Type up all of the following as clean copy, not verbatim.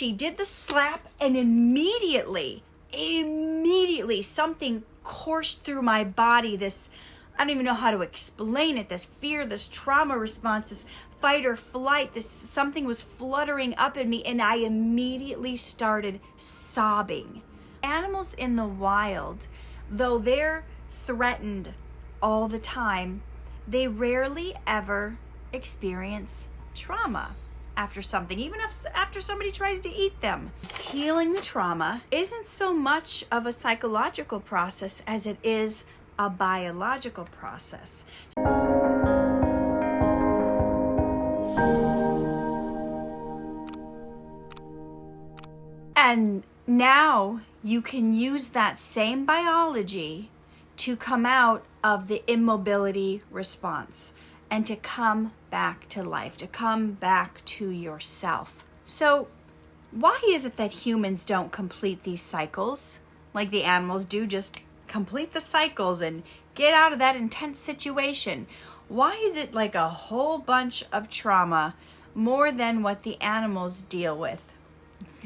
she did the slap, and immediately something coursed through my body. This, I don't even know how to explain it, this fear, this trauma response, this fight or flight, this something was fluttering up in me, and I immediately started sobbing. Animals in the wild, though they're threatened all the time, they rarely ever experience trauma after something, even after somebody tries to eat them. Healing the trauma isn't so much of a psychological process as it is a biological process. And now you can use that same biology to come out of the immobility response and to come back to life, to come back to yourself. So why is it that humans don't complete these cycles like the animals do? Just complete the cycles and get out of that intense situation. Why is it like a whole bunch of trauma more than what the animals deal with,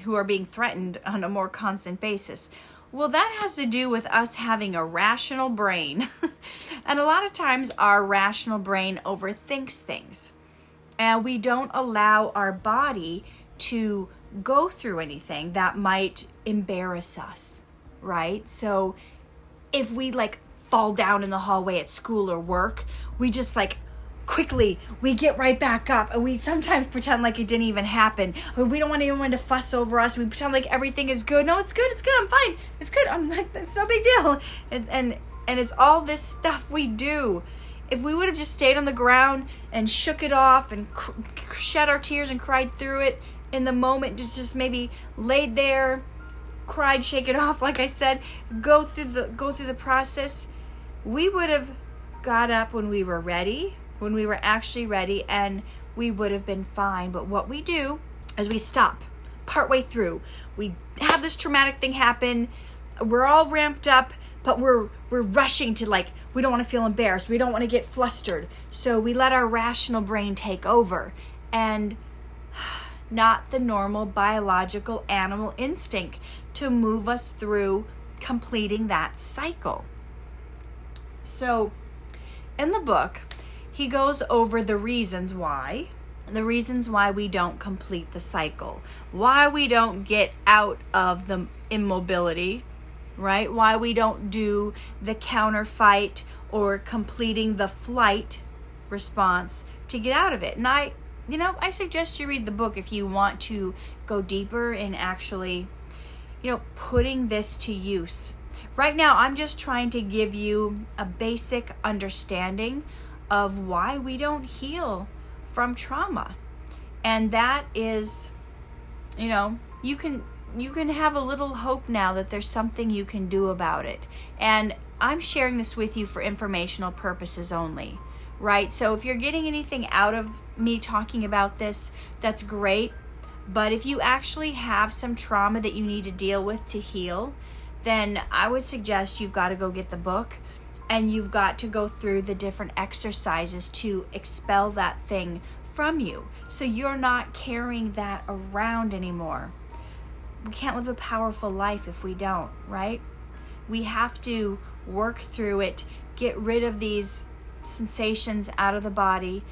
who are being threatened on a more constant basis? Well, that has to do with us having a rational brain. And a lot of times our rational brain overthinks things. And we don't allow our body to go through anything that might embarrass us, right? So if we like fall down in the hallway at school or work, we just like quickly, we get right back up, and we sometimes pretend like it didn't even happen. Or we don't want anyone to fuss over us. We pretend like everything is good. No, it's good. I'm fine. It's good. It's no big deal. And it's all this stuff we do. If we would have just stayed on the ground and shook it off and shed our tears and cried through it in the moment, just maybe laid there, cried, shake it off, like I said, go through the process, we would have got up when we were ready, when we were actually ready, and we would have been fine. But what we do is we stop partway through. We have this traumatic thing happen. We're all ramped up, but we're rushing to, like, we don't want to feel embarrassed. We don't want to get flustered. So we let our rational brain take over, and not the normal biological animal instinct to move us through completing that cycle. So in the book, he goes over the reasons why we don't complete the cycle, why we don't get out of the immobility, right? Why we don't do the counter fight or completing the flight response to get out of it. And I suggest you read the book if you want to go deeper in actually, putting this to use. Right now, I'm just trying to give you a basic understanding of why we don't heal from trauma. And that is, you can have a little hope now that there's something you can do about it. And I'm sharing this with you for informational purposes only, right? So if you're getting anything out of me talking about this, that's great. But if you actually have some trauma that you need to deal with to heal, then I would suggest you've got to go get the book, and you've got to go through the different exercises to expel that thing from you, so you're not carrying that around anymore. We can't live a powerful life if we don't, right? We have to work through it, get rid of these sensations out of the body.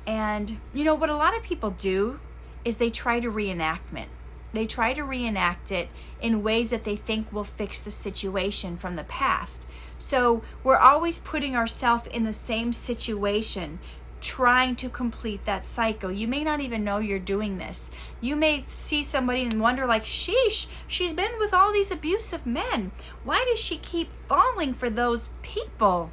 And what a lot of people do is they try to reenactment. They try to reenact it in ways that they think will fix the situation from the past. So we're always putting ourselves in the same situation, trying to complete that cycle. You may not even know you're doing this. You may see somebody and wonder, like, sheesh, she's been with all these abusive men. Why does she keep falling for those people?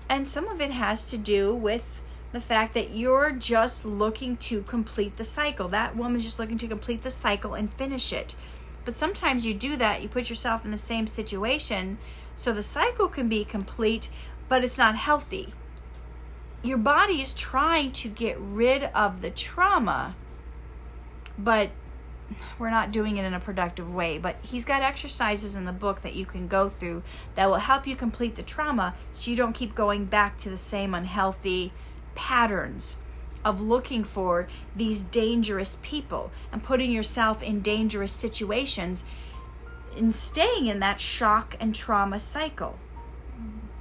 And some of it has to do with the fact that you're just looking to complete the cycle. That woman's just looking to complete the cycle and finish it. But sometimes you do that, you put yourself in the same situation, so the cycle can be complete, but it's not healthy. Your body is trying to get rid of the trauma, but we're not doing it in a productive way. But he's got exercises in the book that you can go through that will help you complete the trauma so you don't keep going back to the same unhealthy patterns of looking for these dangerous people and putting yourself in dangerous situations and staying in that shock and trauma cycle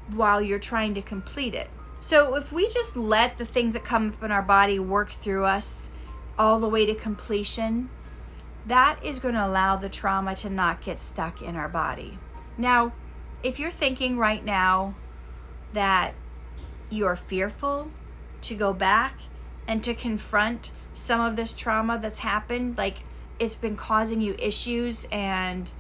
while you're trying to complete it. So if we just let the things that come up in our body work through us all the way to completion, that is going to allow the trauma to not get stuck in our body. Now, if you're thinking right now that you're fearful to go back and to confront some of this trauma that's happened, like it's been causing you issues, and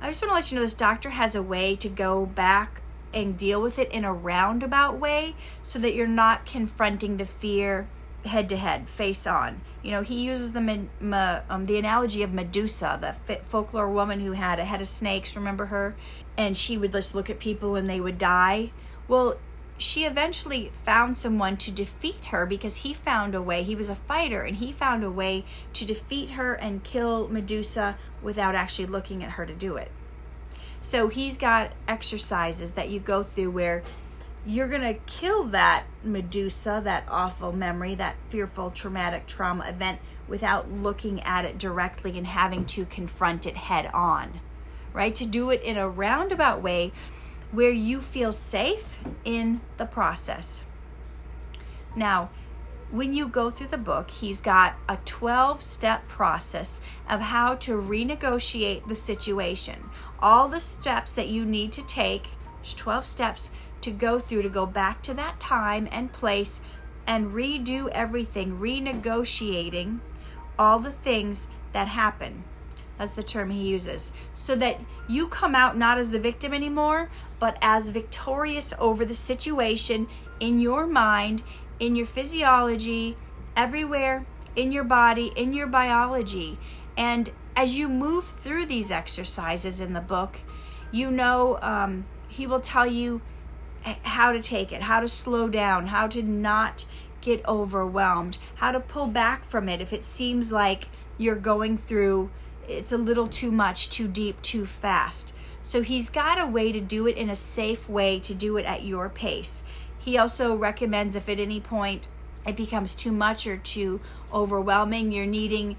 I just want to let you know this doctor has a way to go back and deal with it in a roundabout way so that you're not confronting the fear head to head, face on. You know, he uses the analogy of Medusa, the folklore woman who had a head of snakes, remember her? And she would just look at people and they would die. Well, she eventually found someone to defeat her because he found a way. He was a fighter and he found a way to defeat her and kill Medusa without actually looking at her to do it. So he's got exercises that you go through where you're going to kill that Medusa, that awful memory, that fearful, traumatic trauma event without looking at it directly and having to confront it head on, right? To do it in a roundabout way where you feel safe in the process. Now, when you go through the book, he's got a 12-step process of how to renegotiate the situation. All the steps that you need to take, there's 12 steps to go through to go back to that time and place and redo everything, renegotiating all the things that happen. That's the term he uses. So that you come out not as the victim anymore, but as victorious over the situation in your mind, in your physiology, everywhere, in your body, in your biology. And as you move through these exercises in the book, you know, he will tell you how to take it, how to slow down, how to not get overwhelmed, how to pull back from it if it seems like you're going through, it's a little too much, too deep, too fast. So he's got a way to do it in a safe way, to do it at your pace. He also recommends if at any point it becomes too much or too overwhelming, you're needing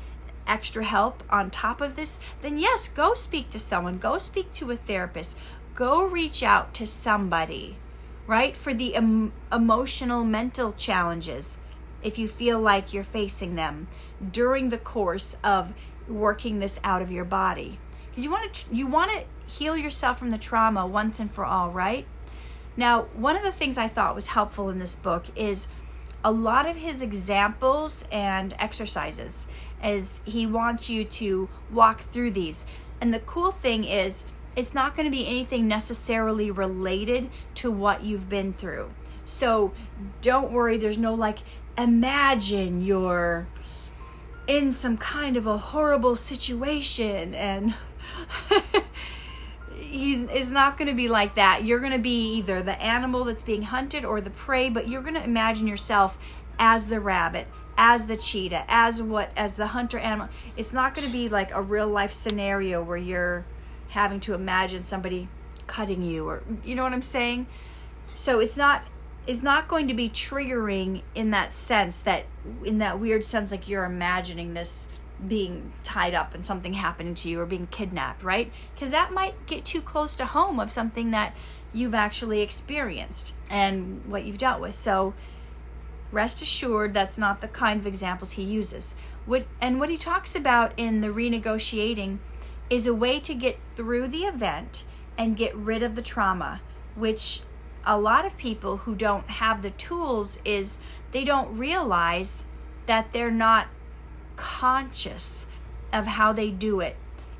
extra help on top of this, then yes, go speak to someone, go speak to a therapist, go reach out to somebody, right? For the emotional, mental challenges, if you feel like you're facing them during the course of working this out of your body. Because you want to heal yourself from the trauma once and for all, right? Now, one of the things I thought was helpful in this book is a lot of his examples and exercises, as he wants you to walk through these. And the cool thing is, it's not going to be anything necessarily related to what you've been through. So don't worry, there's no like, imagine you're in some kind of a horrible situation and it's not going to be like that. You're going to be either the animal that's being hunted or the prey, but you're going to imagine yourself as the rabbit, as the cheetah, as the hunter animal. It's not going to be like a real life scenario where you're having to imagine somebody cutting you, or you know what I'm saying? So it's not going to be triggering in that sense, that in that weird sense, like you're imagining this being tied up and something happening to you or being kidnapped, right? Because that might get too close to home of something that you've actually experienced and what you've dealt with. So rest assured, that's not the kind of examples he uses. What he talks about in the renegotiating is a way to get through the event and get rid of the trauma, which a lot of people who don't have the tools is they don't realize that they're not conscious of how they do it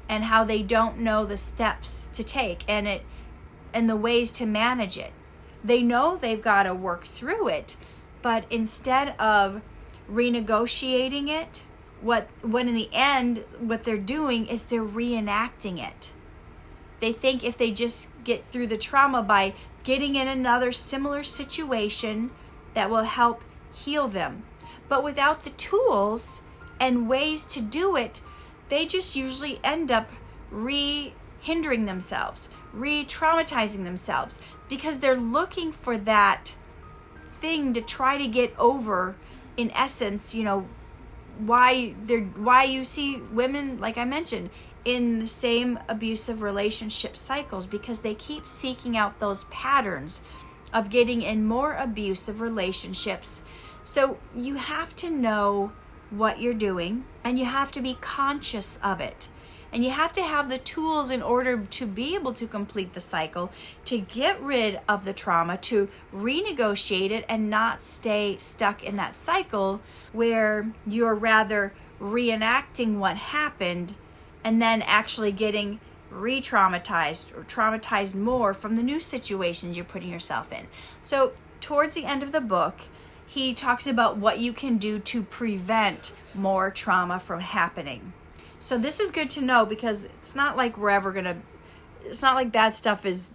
and how they don't know the steps to take and the ways to manage it. They know they've got to work through it, but instead of renegotiating it, what in the end what they're doing is they're reenacting it. They think if they just get through the trauma by getting in another similar situation, that will help heal them. But without the tools and ways to do it, they just usually end up hindering themselves, re-traumatizing themselves, because they're looking for that thing to try to get over in essence, why you see women, like I mentioned, in the same abusive relationship cycles, because they keep seeking out those patterns of getting in more abusive relationships. So you have to know what you're doing, and you have to be conscious of it. And you have to have the tools in order to be able to complete the cycle, to get rid of the trauma, to renegotiate it, and not stay stuck in that cycle where you're rather reenacting what happened and then actually getting re-traumatized or traumatized more from the new situations you're putting yourself in. So towards the end of the book, he talks about what you can do to prevent more trauma from happening. So this is good to know, because it's not like it's not like bad stuff is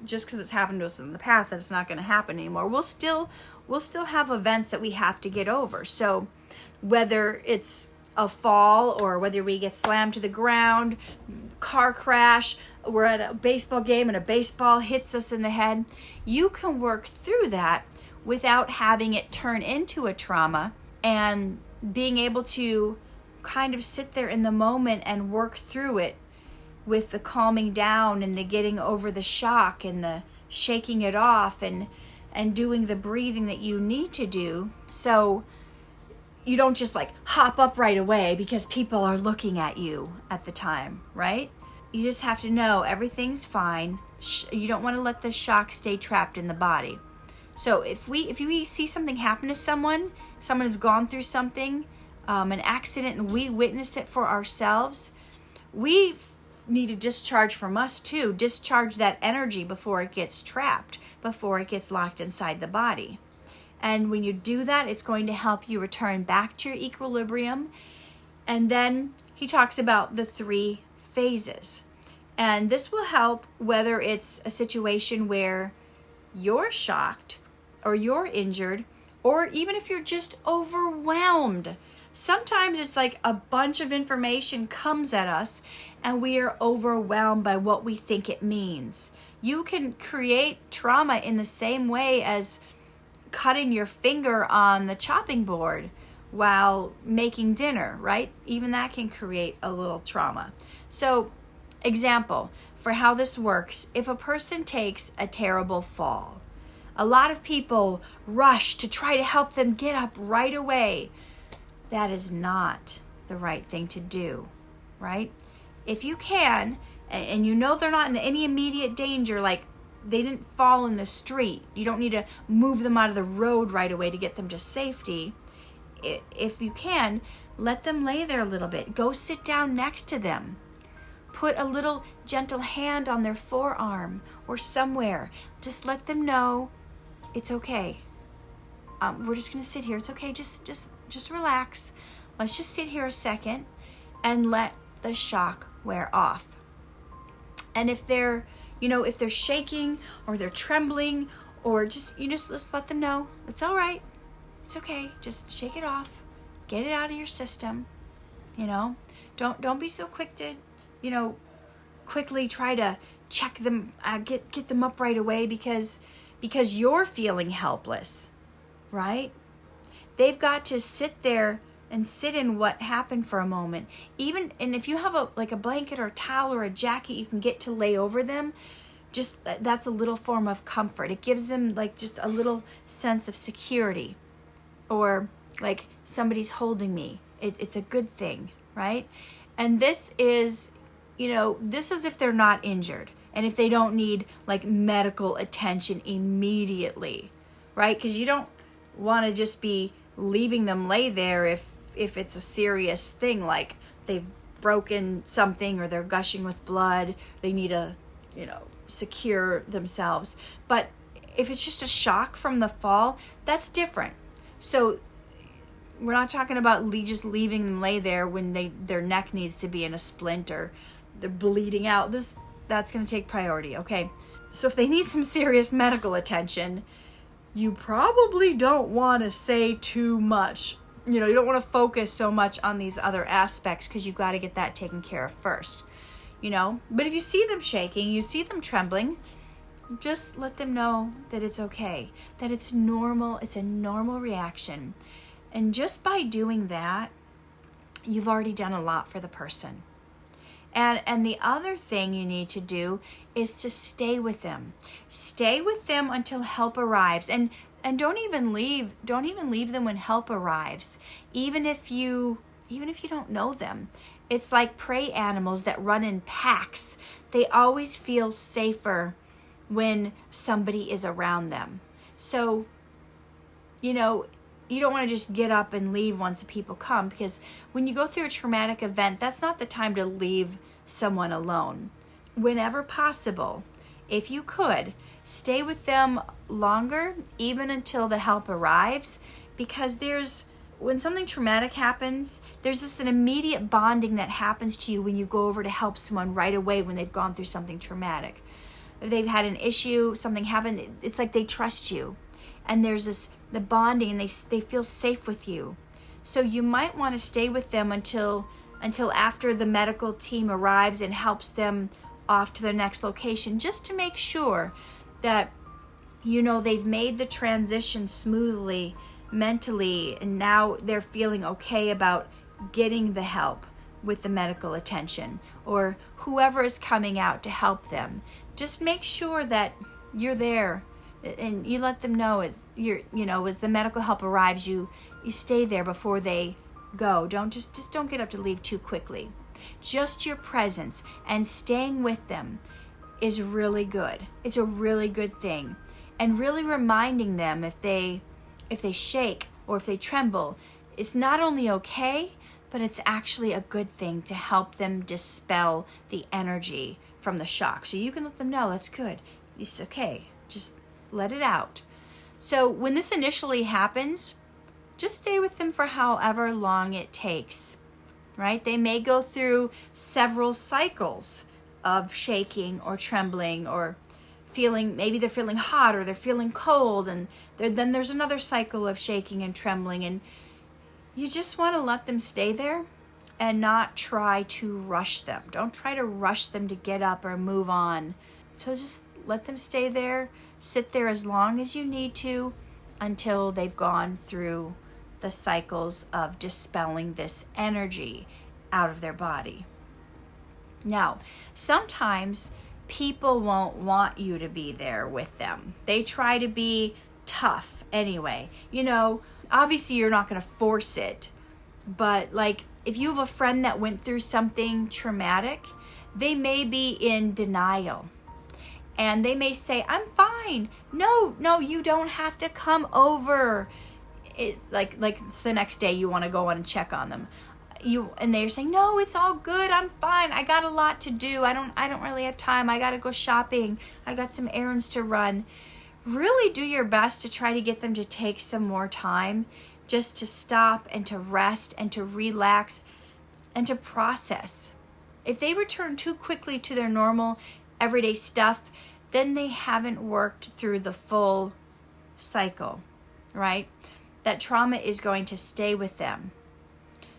just because it's happened to us in the past that it's not going to happen anymore. We'll still have events that we have to get over. So whether it's a fall, or whether we get slammed to the ground, car crash, we're at a baseball game and a baseball hits us in the head, you can work through that without having it turn into a trauma, and being able to kind of sit there in the moment and work through it with the calming down and the getting over the shock and the shaking it off and doing the breathing that you need to do. So you don't just like hop up right away because people are looking at you at the time, right? You just have to know everything's fine. You don't want to let the shock stay trapped in the body. So if we see something happen to someone has gone through something, an accident, and we witnessed it for ourselves, we need to discharge from us too. Discharge that energy before it gets trapped, before it gets locked inside the body. And when you do that, it's going to help you return back to your equilibrium. And then he talks about the 3 phases. And this will help whether it's a situation where you're shocked or you're injured, or even if you're just overwhelmed. Sometimes it's like a bunch of information comes at us and we are overwhelmed by what we think it means. You can create trauma in the same way as cutting your finger on the chopping board while making dinner, right? Even that can create a little trauma. So, example for how this works: if a person takes a terrible fall, a lot of people rush to try to help them get up right away. That is not the right thing to do, right? If you can, and you know they're not in any immediate danger, like they didn't fall in the street, you don't need to move them out of the road right away to get them to safety. If you can, let them lay there a little bit. Go sit down next to them. Put a little gentle hand on their forearm or somewhere. Just let them know it's okay. We're just gonna sit here. It's okay. Just relax. Let's just sit here a second and let the shock wear off. And if they're shaking or they're trembling, or just let them know it's all right. It's okay. Just shake it off. Get it out of your system. Don't be so quick to, quickly try to check them, get them up right away because you're feeling helpless, right? They've got to sit there and sit in what happened for a moment. And if you have a blanket or a towel or a jacket you can get to lay over them, just that's a little form of comfort. It gives them just a little sense of security, or like somebody's holding me. It's a good thing, right? And this is if they're not injured and if they don't need medical attention immediately, right? Because you don't want to just be leaving them lay there if it's a serious thing, like they've broken something or they're gushing with blood, they need to secure themselves. But if it's just a shock from the fall, that's different. So we're not talking about just leaving them lay there when their neck needs to be in a splint or they're bleeding out. That's going to take priority, okay? So if they need some serious medical attention, you probably don't want to say too much. You don't want to focus so much on these other aspects because you've got to get that taken care of first, But if you see them shaking, you see them trembling, just let them know that it's okay, that it's normal. It's a normal reaction. And just by doing that, you've already done a lot for the person. And the other thing you need to do is to stay with them. Stay with them until help arrives. And don't even leave them when help arrives. Even if you don't know them. It's like prey animals that run in packs. They always feel safer when somebody is around them. So, you don't want to just get up and leave once people come, because when you go through a traumatic event, that's not the time to leave someone alone. Whenever possible, if you could, stay with them longer, even until the help arrives, because when something traumatic happens, there's just an immediate bonding that happens to you when you go over to help someone right away when they've gone through something traumatic. If they've had an issue, something happened, it's like they trust you. And there's the bonding, and they feel safe with you. So you might want to stay with them until after the medical team arrives and helps them off to their next location, just to make sure that they've made the transition smoothly mentally, and now they're feeling okay about getting the help with the medical attention, or whoever is coming out to help them. Just make sure that you're there, and you let them know as the medical help arrives, you stay there before they go. Don't get up to leave too quickly. Just your presence and staying with them is really good. It's a really good thing. And really reminding them if they shake or if they tremble, it's not only okay, but it's actually a good thing to help them dispel the energy from the shock. So you can let them know that's good. It's okay. Just let it out. So when this initially happens, just stay with them for however long it takes, right? They may go through several cycles of shaking or trembling, or maybe they're feeling hot or they're feeling cold, and then there's another cycle of shaking and trembling, and you just want to let them stay there and not try to rush them. Don't try to rush them to get up or move on. So just let them stay there, sit there as long as you need to until they've gone through the cycles of dispelling this energy out of their body. Now, sometimes people won't want you to be there with them. They try to be tough anyway. Obviously you're not going to force it, but like if you have a friend that went through something traumatic, they may be in denial. And they may say, I'm fine. No, you don't have to come over. Like it's the next day you want to go on and check on them. And they're saying, no, it's all good. I'm fine. I got a lot to do. I don't really have time. I got to go shopping. I got some errands to run. Really do your best to try to get them to take some more time, just to stop and to rest and to relax and to process. If they return too quickly to their normal everyday stuff, then they haven't worked through the full cycle, right? That trauma is going to stay with them.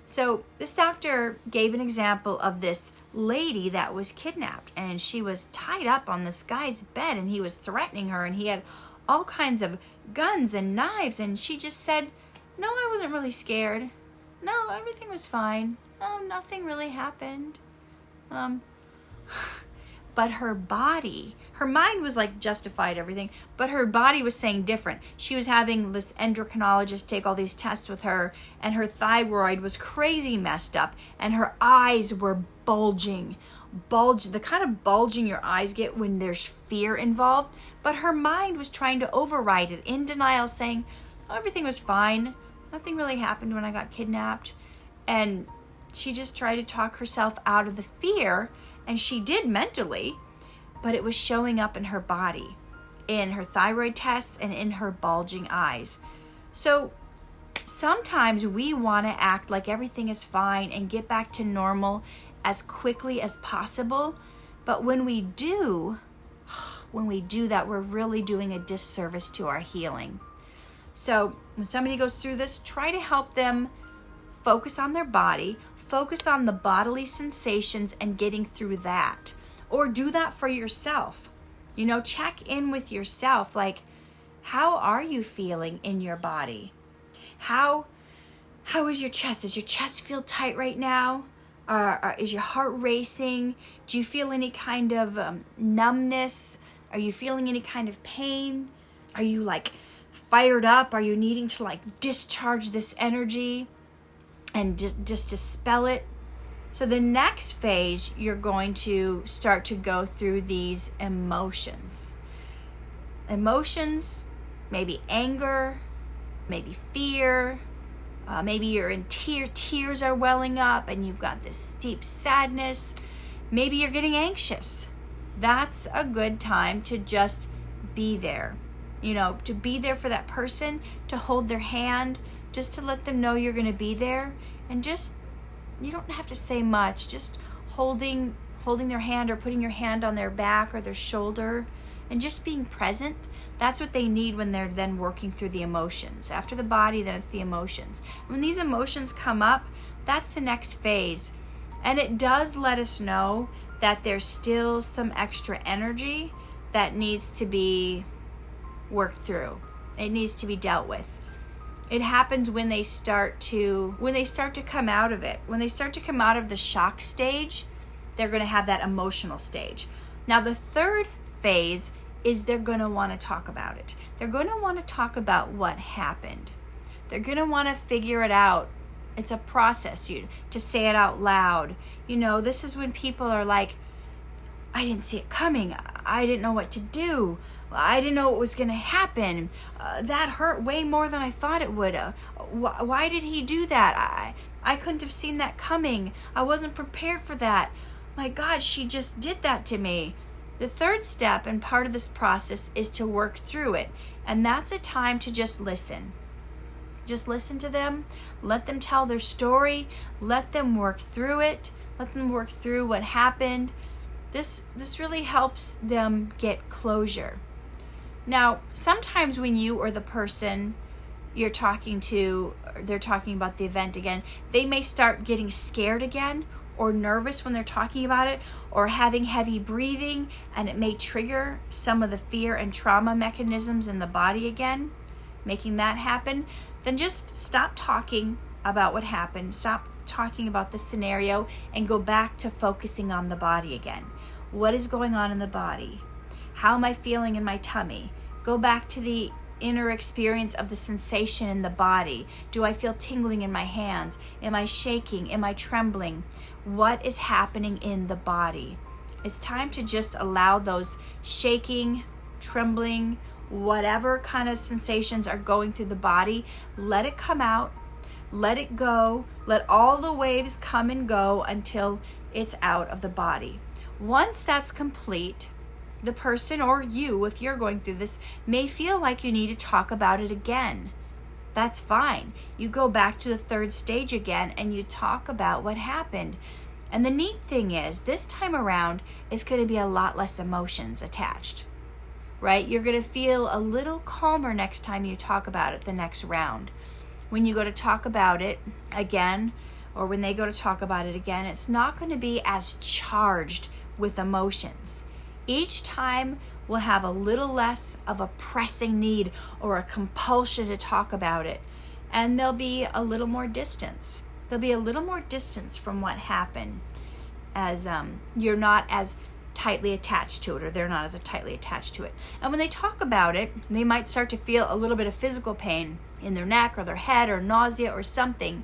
So this doctor gave an example of this lady that was kidnapped, and she was tied up on this guy's bed, and he was threatening her, and he had all kinds of guns and knives, and she just said, no, I wasn't really scared. No, everything was fine. Nothing really happened. But her mind was like justified everything, but her body was saying different. She was having this endocrinologist take all these tests with her, and her thyroid was crazy messed up, and her eyes were bulging, the kind of bulging your eyes get when there's fear involved. But her mind was trying to override it, in denial, saying, oh, everything was fine. Nothing really happened when I got kidnapped. And she just tried to talk herself out of the fear, and she did mentally, but it was showing up in her body, in her thyroid tests and in her bulging eyes. So sometimes we want to act like everything is fine and get back to normal as quickly as possible. But when we do that, we're really doing a disservice to our healing. So when somebody goes through this, try to help them focus on their body, focus on the bodily sensations and getting through that. Or do that for yourself. Check in with yourself. Like, how are you feeling in your body? How How is your chest? Does your chest feel tight right now? Is your heart racing? Do you feel any kind of numbness? Are you feeling any kind of pain? Are you like fired up? Are you needing to like discharge this energy and just dispel it? So the next phase, you're going to start to go through these emotions. Emotions, maybe anger, maybe fear, maybe you're in tears are welling up and you've got this deep sadness. Maybe you're getting anxious. That's a good time to just be there. To be there for that person, to hold their hand, just to let them know you're going to be there. And just, you don't have to say much, just holding their hand or putting your hand on their back or their shoulder and just being present. That's what they need when they're then working through the emotions. After the body, then it's the emotions. When these emotions come up, that's the next phase. And it does let us know that there's still some extra energy that needs to be worked through. It needs to be dealt with. It happens when they start to come out of it. When they start to come out of the shock stage, they're going to have that emotional stage. Now the third phase is they're going to want to talk about it. They're going to want to talk about what happened. They're going to want to figure it out. It's a process, to say it out loud. This is when people are like, I didn't see it coming. I didn't know what to do. I didn't know what was going to happen. That hurt way more than I thought it would. Why did he do that? I couldn't have seen that coming. I wasn't prepared for that. My God, she just did that to me. The third step and part of this process is to work through it. And that's a time to just listen. Just listen to them. Let them tell their story. Let them work through it. Let them work through what happened. This really helps them get closure. Now, sometimes when you or the person you're talking to, they're talking about the event again, they may start getting scared again or nervous when they're talking about it or having heavy breathing, and it may trigger some of the fear and trauma mechanisms in the body again, making that happen. Then just stop talking about what happened. Stop talking about the scenario and go back to focusing on the body again. What is going on in the body? How am I feeling in my tummy? Go back to the inner experience of the sensation in the body. Do I feel tingling in my hands? Am I shaking? Am I trembling? What is happening in the body? It's time to just allow those shaking, trembling, whatever kind of sensations are going through the body, let it come out, let it go, let all the waves come and go until it's out of the body. Once that's complete, the person or you, if you're going through this, may feel like you need to talk about it again. That's fine. You go back to the third stage again and you talk about what happened. And the neat thing is, this time around, it's going to be a lot less emotions attached, right? You're going to feel a little calmer next time you talk about it the next round. When you go to talk about it again, or when they go to talk about it again, it's not going to be as charged with emotions. Each time we'll have a little less of a pressing need or a compulsion to talk about it. And there'll be a little more distance. There'll be a little more distance from what happened, as you're not as tightly attached to it, or they're not as tightly attached to it. And when they talk about it, they might start to feel a little bit of physical pain in their neck or their head or nausea or something.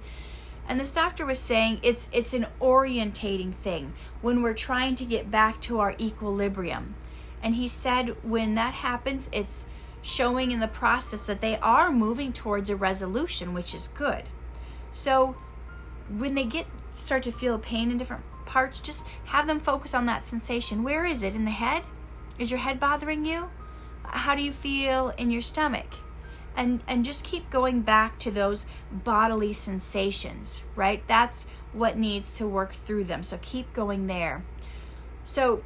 And this doctor was saying it's an orientating thing when we're trying to get back to our equilibrium. And he said when that happens, it's showing in the process that they are moving towards a resolution, which is good. So when they start to feel pain in different parts, just have them focus on that sensation. Where is it? In the head? Is your head bothering you? How do you feel in your stomach? And just keep going back to those bodily sensations, right? That's what needs to work through them. So keep going there. So,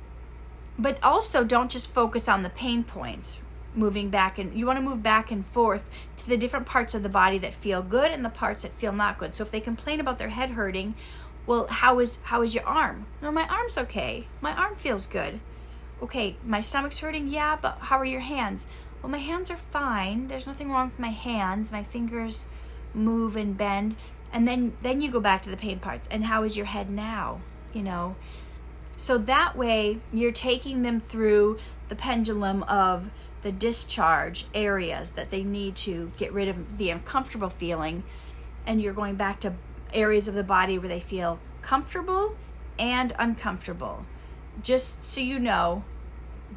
but also don't just focus on the pain points, moving back, and you want to move back and forth to the different parts of the body that feel good and the parts that feel not good. So if they complain about their head hurting, well, how is your arm? No, my arm's okay. My arm feels good. Okay, my stomach's hurting, yeah, but how are your hands? Well, my hands are fine. There's nothing wrong with my hands. My fingers move and bend. And then you go back to the pain parts. And how is your head now? So that way you're taking them through the pendulum of the discharge areas that they need to get rid of the uncomfortable feeling, and you're going back to areas of the body where they feel comfortable and uncomfortable. Just so you know,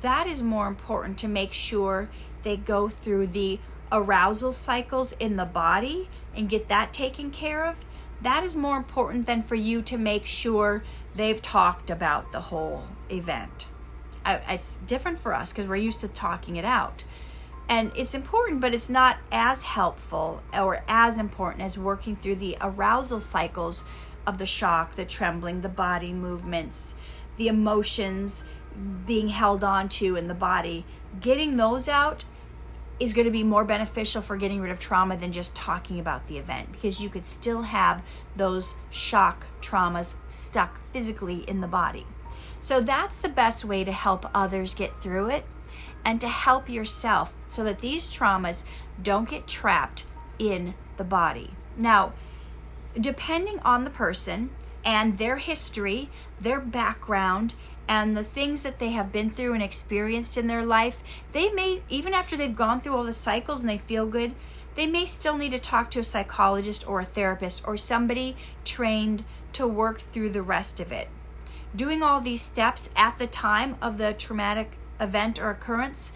that is more important to make sure they go through the arousal cycles in the body and get that taken care of. That is more important than for you to make sure they've talked about the whole event. It's different for us because we're used to talking it out. And it's important, but it's not as helpful or as important as working through the arousal cycles of the shock, the trembling, the body movements, the emotions being held on to in the body. Getting those out is going to be more beneficial for getting rid of trauma than just talking about the event, because you could still have those shock traumas stuck physically in the body. So that's the best way to help others get through it and to help yourself so that these traumas don't get trapped in the body. Now, depending on the person and their history, their background, and the things that they have been through and experienced in their life, they may, even after they've gone through all the cycles and they feel good, they may still need to talk to a psychologist or a therapist or somebody trained to work through the rest of it. Doing all these steps at the time of the traumatic event or occurrence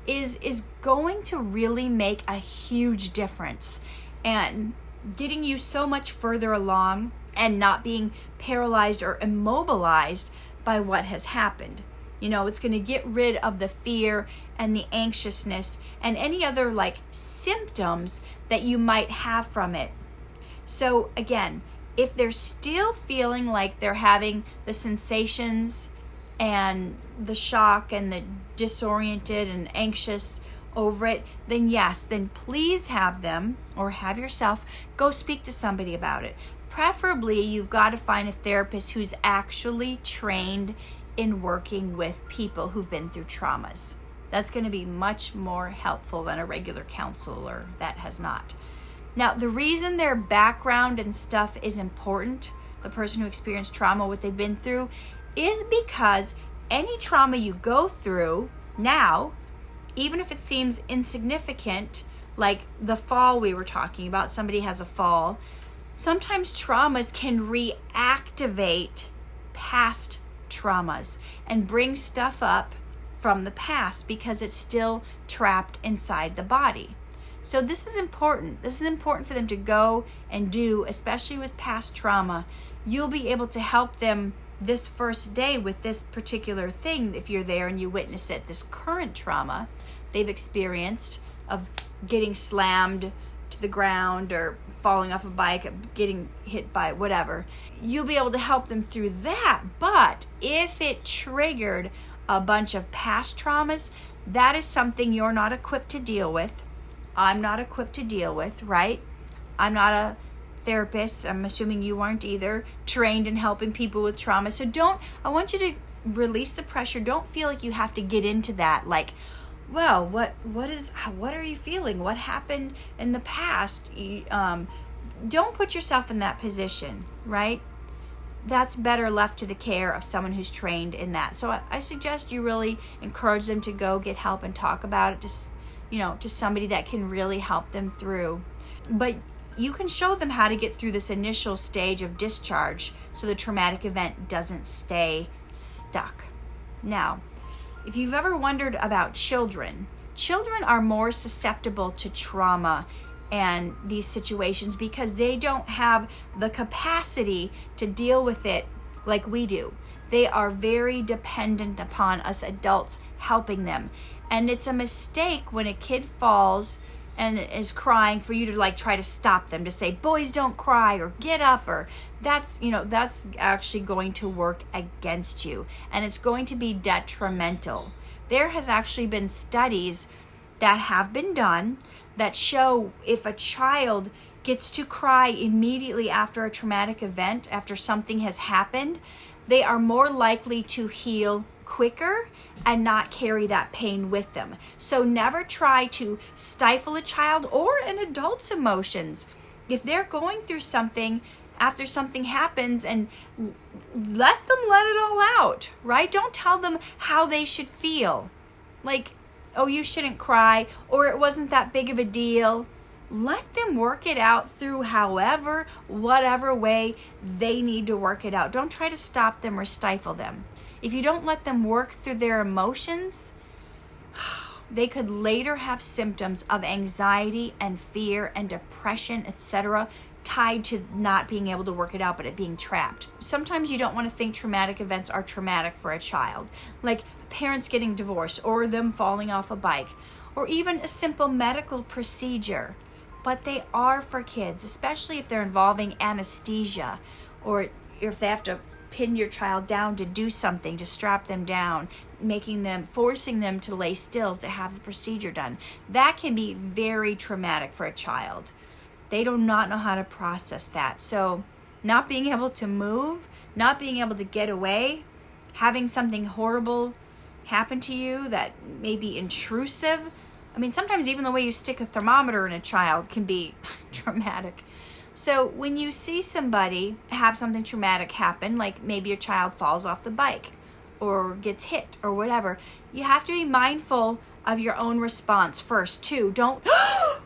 is going to really make a huge difference and getting you so much further along and not being paralyzed or immobilized by what has happened. It's going to get rid of the fear and the anxiousness and any other symptoms that you might have from it. So again, if they're still feeling like they're having the sensations and the shock and the disoriented and anxious over it, then yes, then please have them or have yourself go speak to somebody about it. Preferably, you've got to find a therapist who's actually trained in working with people who've been through traumas. That's going to be much more helpful than a regular counselor that has not. Now, the reason their background and stuff is important, the person who experienced trauma, what they've been through, is because any trauma you go through now, even if it seems insignificant, like the fall we were talking about, somebody has a fall, sometimes traumas can reactivate past traumas and bring stuff up from the past because it's still trapped inside the body. So this is important. This is important for them to go and do, especially with past trauma. You'll be able to help them this first day with this particular thing if you're there and you witness it, this current trauma they've experienced of getting slammed to the ground or falling off a bike, getting hit by whatever. You'll be able to help them through that. But if it triggered a bunch of past traumas, that is something you're not equipped to deal with. I'm not equipped to deal with, right? I'm not a therapist. I'm assuming you aren't either, trained in helping people with trauma. So I want you to release the pressure. Don't feel like you have to get into that. Well, what are you feeling? What happened in the past? Don't put yourself in that position, right? That's better left to the care of someone who's trained in that. So I suggest you really encourage them to go get help and talk about it to somebody that can really help them through. But you can show them how to get through this initial stage of discharge so the traumatic event doesn't stay stuck. Now, if you've ever wondered about children are more susceptible to trauma and these situations because they don't have the capacity to deal with it like we do. They are very dependent upon us adults helping them. And it's a mistake when a kid falls and is crying for you to try to stop them, to say, boys don't cry or get up, or that's actually going to work against you. And it's going to be detrimental. There has actually been studies that have been done that show if a child gets to cry immediately after a traumatic event, after something has happened, they are more likely to heal quicker and not carry that pain with them. So never try to stifle a child or an adult's emotions If they're going through something after something happens, and let them let it all out, right? Don't tell them how they should feel. Like, oh, you shouldn't cry, or it wasn't that big of a deal. Let them work it out through whatever way they need to work it out. Don't try to stop them or stifle them. If you don't let them work through their emotions, they could later have symptoms of anxiety and fear and depression, etc., tied to not being able to work it out, but it being trapped. Sometimes you don't want to think traumatic events are traumatic for a child, like parents getting divorced, or them falling off a bike, or even a simple medical procedure. But they are for kids, especially if they're involving anesthesia, or if they have to pin your child down to do something, to strap them down, forcing them to lay still to have the procedure done. That can be very traumatic for a child. They do not know how to process that. So not being able to move, not being able to get away, having something horrible happen to you that may be intrusive. I mean, sometimes even the way you stick a thermometer in a child can be traumatic. So when you see somebody have something traumatic happen, like maybe your child falls off the bike or gets hit or whatever, you have to be mindful of your own response first too. Don't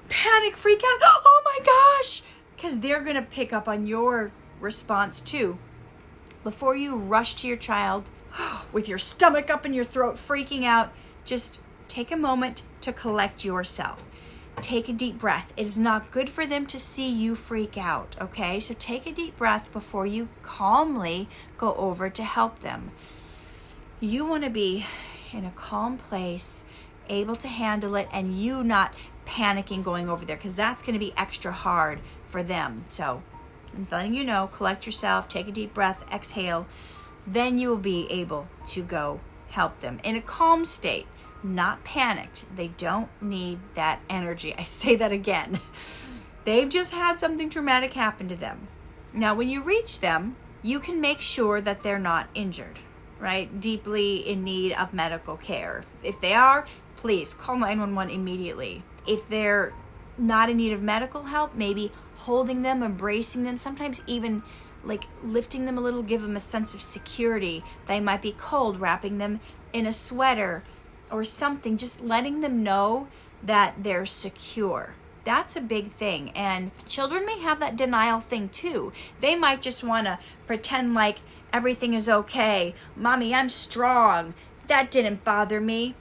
panic, freak out, oh my gosh, because they're going to pick up on your response too. Before you rush to your child with your stomach up in your throat, freaking out, just take a moment to collect yourself. Take a deep breath. It is not good for them to see you freak out, okay? So take a deep breath before you calmly go over to help them. You want to be in a calm place, able to handle it, and you not panicking going over there, because that's going to be extra hard for them. So I'm letting you know, collect yourself, take a deep breath, exhale, then you will be able to go help them in a calm state, not panicked. They don't need that energy. I say that again. They've just had something traumatic happen to them. Now, when you reach them, you can make sure that they're not injured, right? Deeply in need of medical care. If they are, please call 911 immediately. If they're not in need of medical help, maybe holding them, embracing them, sometimes even like lifting them a little, give them a sense of security. They might be cold, wrapping them in a sweater or something, just letting them know that they're secure. That's a big thing. And children may have that denial thing too. They might just want to pretend like everything is okay. Mommy, I'm strong. That didn't bother me.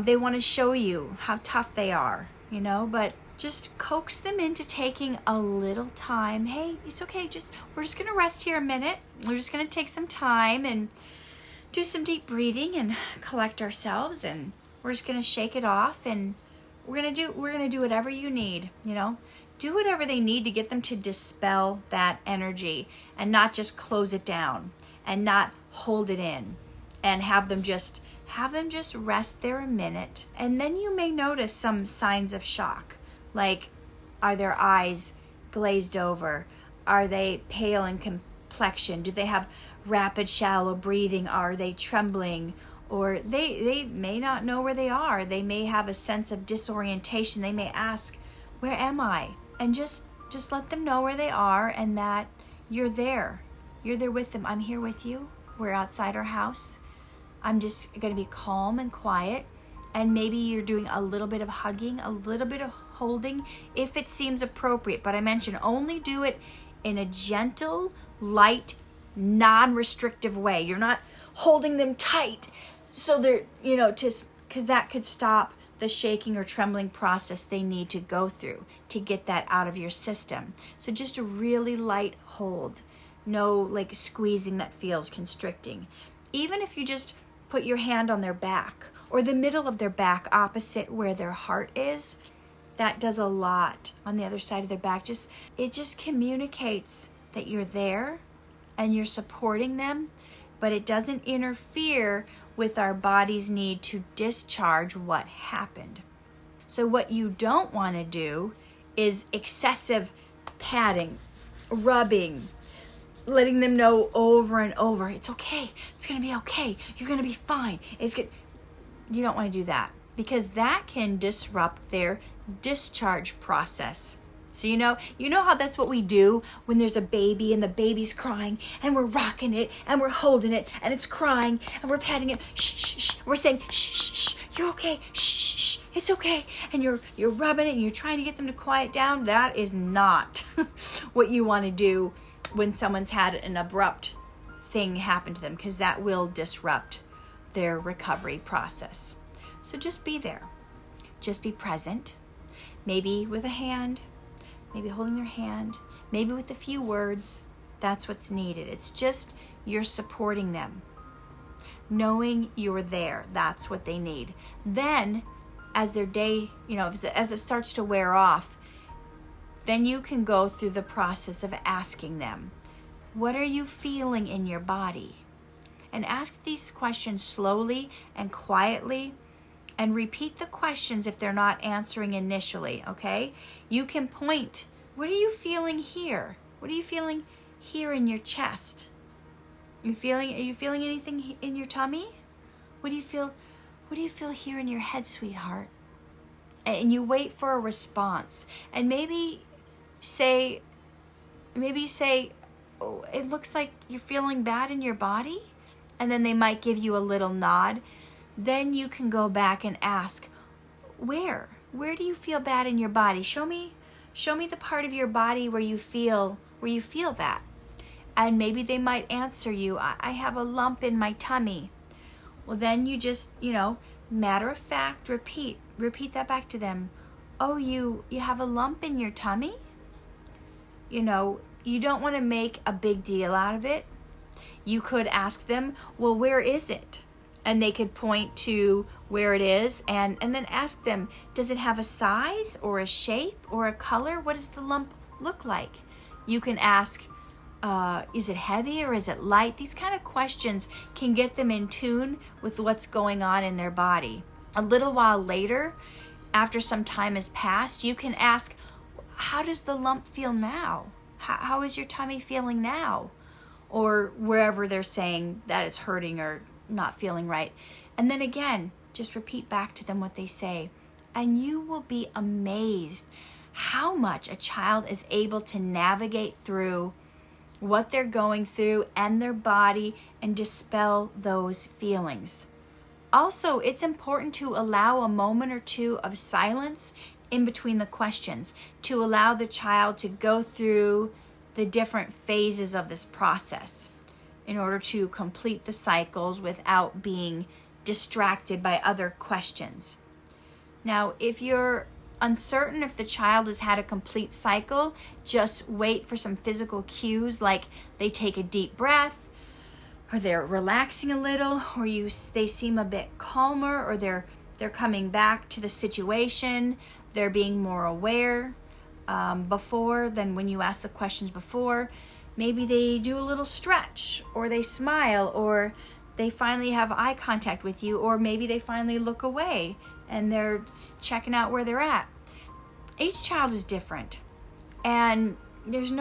They want to show you how tough they are, but just coax them into taking a little time. Hey, it's okay. We're just going to rest here a minute. We're just going to take some time and do some deep breathing and collect ourselves, and we're just going to shake it off, and we're going to do whatever you need, do whatever they need to get them to dispel that energy and not just close it down and not hold it in, and have them just rest there a minute. And then you may notice some signs of shock, like, are their eyes glazed over? Are they pale in complexion? Do they have rapid shallow breathing? Are they trembling? Or they may not know where they are. They may have a sense of disorientation. They may ask, where am I? And just let them know where they are, and that you're there with them. I'm here with you. We're outside our house. I'm just going to be calm and quiet, and maybe you're doing a little bit of hugging, a little bit of holding if it seems appropriate. But I mentioned only do it in a gentle, light, non-restrictive way. You're not holding them tight so they're, because that could stop the shaking or trembling process they need to go through to get that out of your system. So just a really light hold. No like squeezing that feels constricting. Even if you just put your hand on their back or the middle of their back opposite where their heart is, that does a lot. On the other side of their back, it just communicates that you're there and you're supporting them, but it doesn't interfere with our body's need to discharge what happened. So what you don't want to do is excessive patting, rubbing, letting them know over and over, it's okay, it's going to be okay, you're going to be fine, it's good. You don't want to do that, because that can disrupt their discharge process. So you know how that's what we do when there's a baby and the baby's crying and we're rocking it and we're holding it and it's crying and we're petting it. Shh, shh, shh. We're saying, shh, shh, shh. You're okay. Shh, shh, shh. It's okay. And you're rubbing it and you're trying to get them to quiet down. That is not what you want to do when someone's had an abrupt thing happen to them, because that will disrupt their recovery process. So just be there. Just be present. Maybe with a hand. Maybe holding their hand, maybe with a few words. That's what's needed. It's just you're supporting them. Knowing you're there, that's what they need. Then, as their day, as it starts to wear off, then you can go through the process of asking them, what are you feeling in your body? And ask these questions slowly and quietly, and repeat the questions if they're not answering initially, okay? You can point, what are you feeling here? What are you feeling here in your chest? Are you feeling anything in your tummy? What do you feel here in your head, sweetheart? And you wait for a response. And maybe you say, oh, it looks like you're feeling bad in your body. And then they might give you a little nod. Then you can go back and ask, where do you feel bad in your body? Show me the part of your body where you feel that. And maybe they might answer you, I have a lump in my tummy. Well, then you just, matter of fact, repeat that back to them. Oh, you have a lump in your tummy? You don't want to make a big deal out of it. You could ask them, well, where is it? And they could point to where it is and then ask them, does it have a size or a shape or a color? What does the lump look like? You can ask, is it heavy or is it light? These kind of questions can get them in tune with what's going on in their body. A little while later, after some time has passed, you can ask, how does the lump feel now? How is your tummy feeling now? Or wherever they're saying that it's hurting or not feeling right. And then again, just repeat back to them what they say. And you will be amazed how much a child is able to navigate through what they're going through and their body and dispel those feelings. Also, it's important to allow a moment or two of silence in between the questions to allow the child to go through the different phases of this process in order to complete the cycles without being distracted by other questions. Now, if you're uncertain if the child has had a complete cycle, just wait for some physical cues like they take a deep breath, or they're relaxing a little, or they seem a bit calmer, or they're coming back to the situation, they're being more aware before than when you asked the questions before. Maybe they do a little stretch, or they smile, or they finally have eye contact with you, or maybe they finally look away and they're checking out where they're at. Each child is different, and there's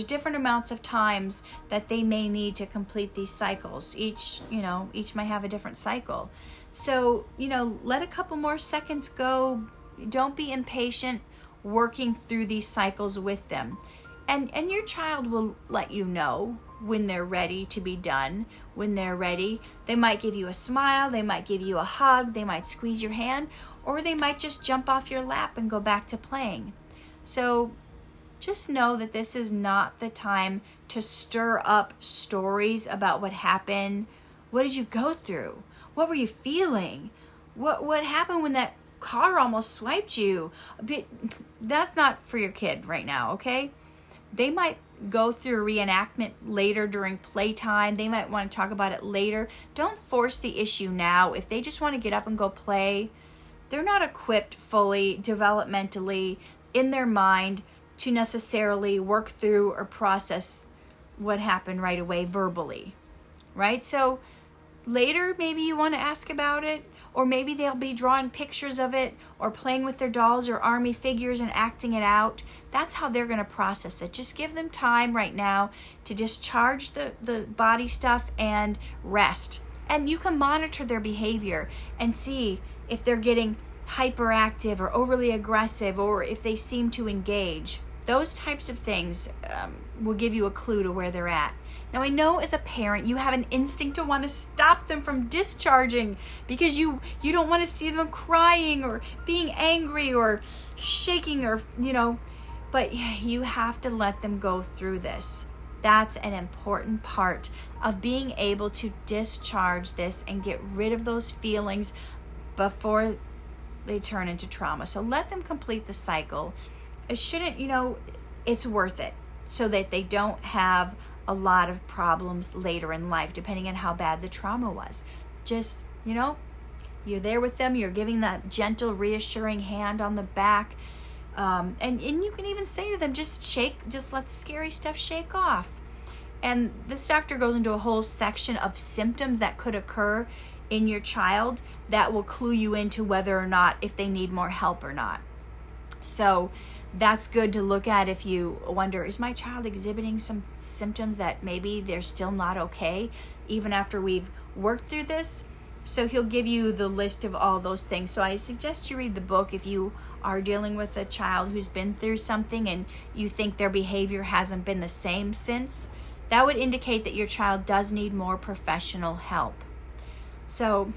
different amounts of times that they may need to complete these cycles. Each might have a different cycle. So, let a couple more seconds go. Don't be impatient working through these cycles with them. And your child will let you know when they're ready to be done, when they're ready. They might give you a smile, they might give you a hug, they might squeeze your hand, or they might just jump off your lap and go back to playing. So just know that this is not the time to stir up stories about what happened. What did you go through? What were you feeling? What happened when that car almost swiped you? That's not for your kid right now, okay? They might go through a reenactment later during playtime. They might want to talk about it later. Don't force the issue now. If they just want to get up and go play, they're not equipped fully, developmentally, in their mind to necessarily work through or process what happened right away verbally, right? So later, maybe you want to ask about it, or maybe they'll be drawing pictures of it or playing with their dolls or army figures and acting it out. That's how they're going to process it. Just give them time right now to discharge the body stuff and rest. And you can monitor their behavior and see if they're getting hyperactive or overly aggressive, or if they seem to engage. Those types of things will give you a clue to where they're at. Now, I know as a parent, you have an instinct to want to stop them from discharging because you don't want to see them crying or being angry or shaking or, but you have to let them go through this. That's an important part of being able to discharge this and get rid of those feelings before they turn into trauma. So let them complete the cycle. It shouldn't, it's worth it so that they don't have a lot of problems later in life, depending on how bad the trauma was. Just, you're there with them, you're giving that gentle, reassuring hand on the back. And you can even say to them, just let the scary stuff shake off. And this doctor goes into a whole section of symptoms that could occur in your child that will clue you into whether or not if they need more help or not. So that's good to look at if you wonder, is my child exhibiting some symptoms that maybe they're still not okay, even after we've worked through this? So he'll give you the list of all those things. So I suggest you read the book if you are dealing with a child who's been through something and you think their behavior hasn't been the same since. That would indicate that your child does need more professional help. So,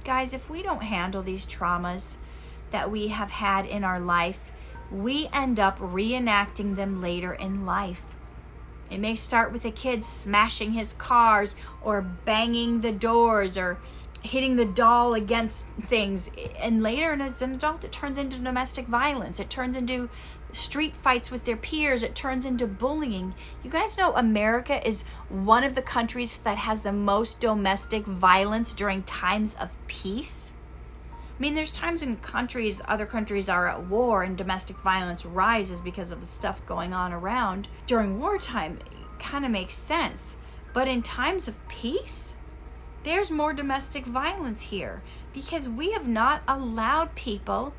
guys, if we don't handle these traumas that we have had in our life, we end up reenacting them later in life. It may start with a kid smashing his cars or banging the doors or hitting the doll against things. And later, as an adult, it turns into domestic violence. It turns into street fights with their peers. It turns into bullying. You guys know America is one of the countries that has the most domestic violence during times of peace. I mean, there's times in other countries are at war and domestic violence rises because of the stuff going on around. During wartime, it kind of makes sense. But in times of peace, there's more domestic violence here because we have not allowed people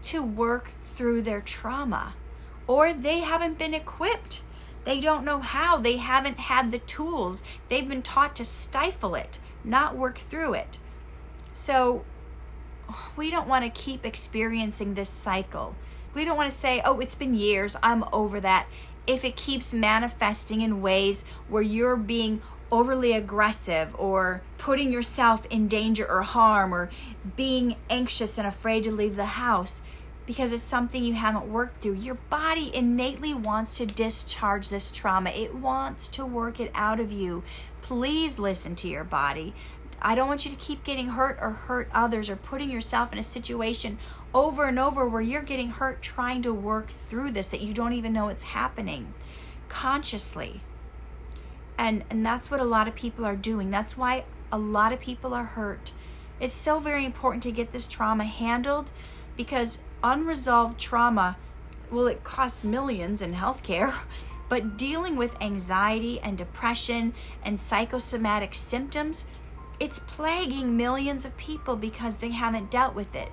to work through their trauma, or they haven't been equipped. They don't know how. They haven't had the tools. They've been taught to stifle it, not work through it. So we don't want to keep experiencing this cycle. We don't want to say, oh, it's been years, I'm over that. If it keeps manifesting in ways where you're being overly aggressive or putting yourself in danger or harm or being anxious and afraid to leave the house because it's something you haven't worked through, your body innately wants to discharge this trauma. It wants to work it out of you. Please listen to your body. I don't want you to keep getting hurt or hurt others or putting yourself in a situation over and over where you're getting hurt trying to work through this that you don't even know it's happening consciously. And that's what a lot of people are doing. That's why a lot of people are hurt. It's so very important to get this trauma handled because unresolved trauma, well, it costs millions in healthcare, but dealing with anxiety and depression and psychosomatic symptoms, it's plaguing millions of people because they haven't dealt with it.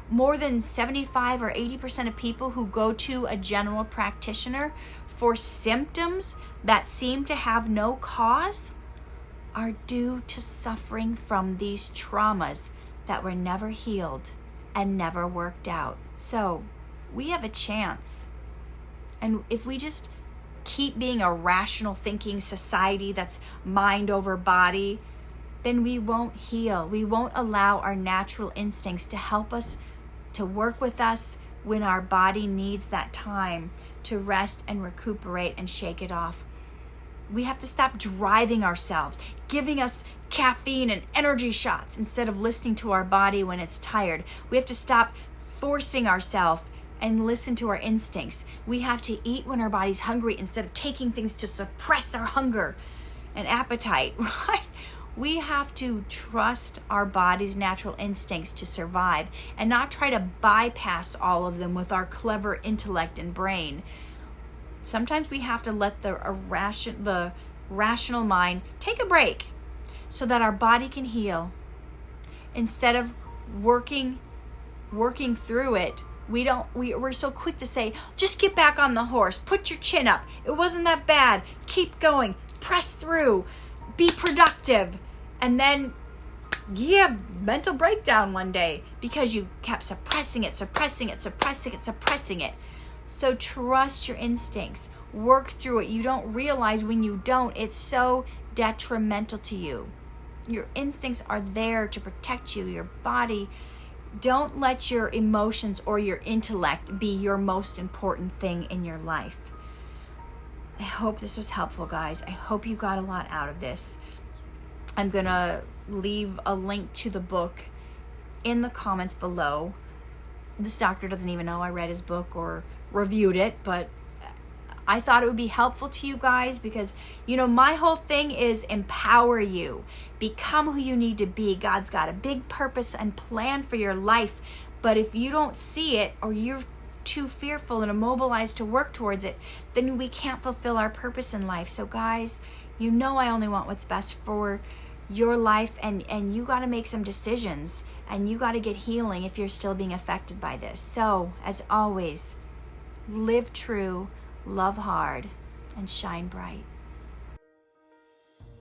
More than 75 or 80% of people who go to a general practitioner for symptoms that seem to have no cause are due to suffering from these traumas that were never healed and never worked out. So we have a chance. And if we just keep being a rational thinking society that's mind over body, then we won't heal. We won't allow our natural instincts to help us, to work with us when our body needs that time to rest and recuperate and shake it off. We have to stop driving ourselves, giving us caffeine and energy shots instead of listening to our body when it's tired. We have to stop forcing ourselves and listen to our instincts. We have to eat when our body's hungry instead of taking things to suppress our hunger and appetite, right? We have to trust our body's natural instincts to survive and not try to bypass all of them with our clever intellect and brain. Sometimes we have to let the rational mind take a break so that our body can heal. Instead of working through it, we're so quick to say, just get back on the horse, put your chin up. It wasn't that bad. Keep going, press through. Be productive. And then you have mental breakdown one day because you kept suppressing it. So trust your instincts. Work through it. You don't realize when you don't, it's so detrimental to you. Your instincts are there to protect you, your body. Don't let your emotions or your intellect be your most important thing in your life. I hope this was helpful, guys. I hope you got a lot out of this. I'm going to leave a link to the book in the comments below. This doctor doesn't even know I read his book or reviewed it, but I thought it would be helpful to you guys because, my whole thing is empower you. Become who you need to be. God's got a big purpose and plan for your life, but if you don't see it or you're too fearful and immobilized to work towards it, then we can't fulfill our purpose in life. So guys, I only want what's best for your life, and you got to make some decisions, and you got to get healing if you're still being affected by this. So as always, live true, love hard, and shine bright.